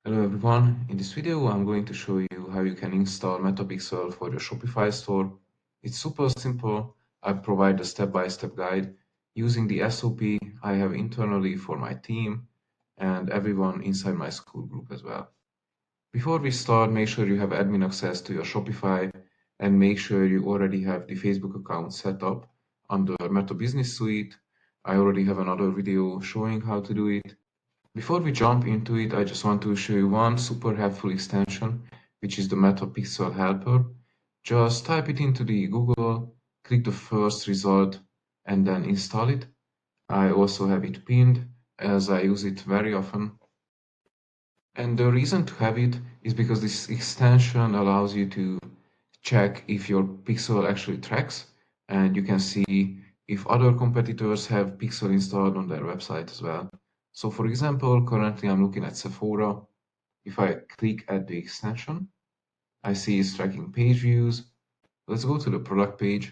Hello everyone, in this video I'm going to show you how you can install MetaPixel for your Shopify store. It's super simple. I provide a step-by-step guide using the SOP I have internally for my team and everyone inside my school group as well. Before we start, make sure you have admin access to your Shopify and make sure you already have the Facebook account set up under Meta Business Suite. I already have another video showing how to do it. Before we jump into it, I just want to show you one super helpful extension, which is the MetaPixel helper. Just type it into the Google, click the first result, and then install it. I also have it pinned as I use it very often. And the reason to have it is because this extension allows you to check if your pixel actually tracks, and you can see if other competitors have pixel installed on their website as well. So for example, currently I'm looking at Sephora. If I click at the extension, I see it's tracking page views. Let's go to the product page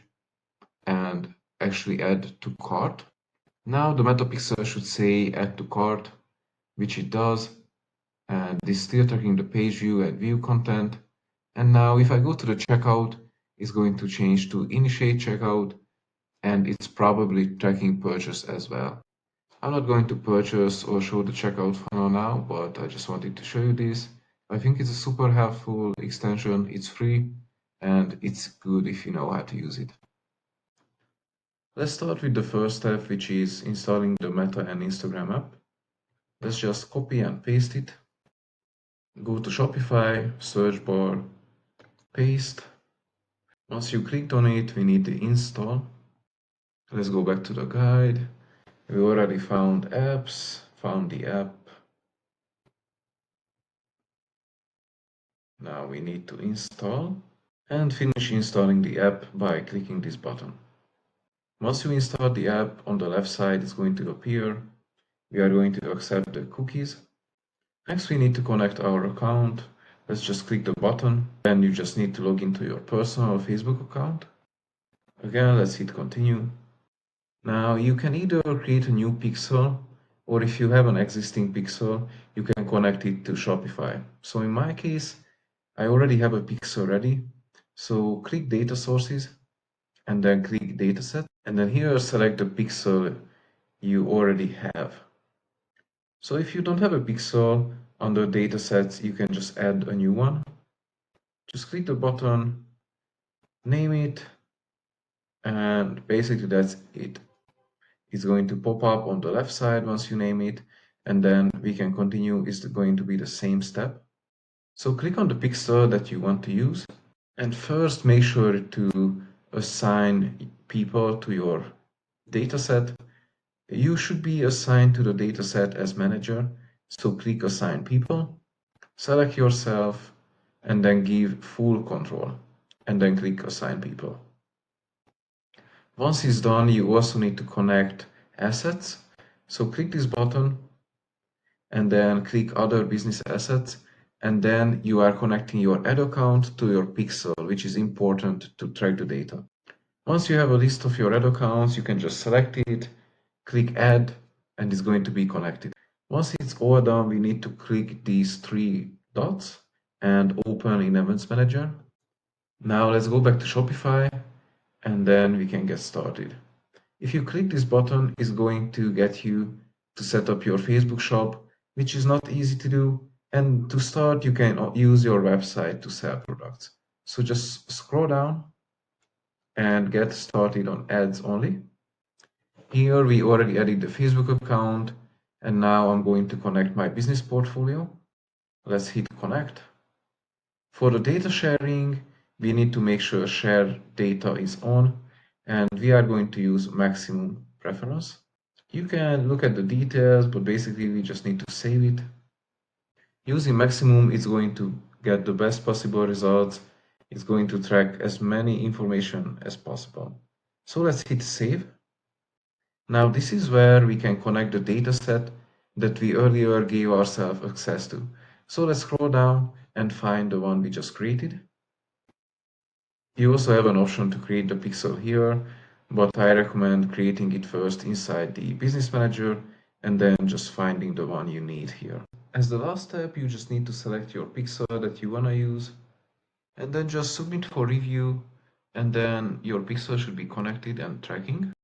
and actually add to cart. Now the MetaPixel should say add to cart, which it does. And this is still tracking the page view and view content. And now if I go to the checkout, it's going to change to initiate checkout, and it's probably tracking purchase as well. I'm not going to purchase or show the checkout funnel now, but I just wanted to show you this. I think it's a super helpful extension. It's free and it's good if you know how to use it. Let's start with the first step, which is installing the Meta and Instagram app. Let's just copy and paste it. Go to Shopify, search bar, paste. Once you clicked on it, we need the install. Let's go back to the guide. We already found apps, found the app. Now we need to install and finish installing the app by clicking this button. Once you install the app, on the left side it's going to appear. We are going to accept the cookies. Next we need to connect our account. Let's just click the button. Then you just need to log into your personal Facebook account. Again, let's hit continue. Now you can either create a new pixel, or if you have an existing pixel, you can connect it to Shopify. So in my case, I already have a pixel ready. So click data sources and then click dataset, and then here select the pixel you already have. So if you don't have a pixel under datasets, you can just add a new one. Just click the button, name it, and basically that's it. It's going to pop up on the left side once you name it, and then we can continue. It's going to be the same step. So click on the pixel that you want to use, and first make sure to assign people to your dataset. You should be assigned to the dataset as manager, so click assign people, select yourself, and then give full control, and then click assign people. Once it's done, you also need to connect assets. So click this button and then click other business assets, and then you are connecting your ad account to your pixel, which is important to track the data. Once you have a list of your ad accounts, you can just select it, click add, and it's going to be connected. Once it's all done, we need to click these three dots and open in Events Manager. Now let's go back to Shopify, and then we can get started. If you click this button, it's going to get you to set up your Facebook shop, which is not easy to do. And to start, you can use your website to sell products. So just scroll down and get started on ads only. Here we already added the Facebook account, and now I'm going to connect my business portfolio. Let's hit connect. For the data sharing, we need to make sure share data is on, and we are going to use maximum preference. You can look at the details, but basically we just need to save it. Using maximum, it's going to get the best possible results. It's going to track as many information as possible. So let's hit save. Now this is where we can connect the data set that we earlier gave ourselves access to. So let's scroll down and find the one we just created. You also have an option to create the pixel here, but I recommend creating it first inside the business manager and then just finding the one you need here. As the last step, you just need to select your pixel that you wanna use and then just submit for review, and then your pixel should be connected and tracking.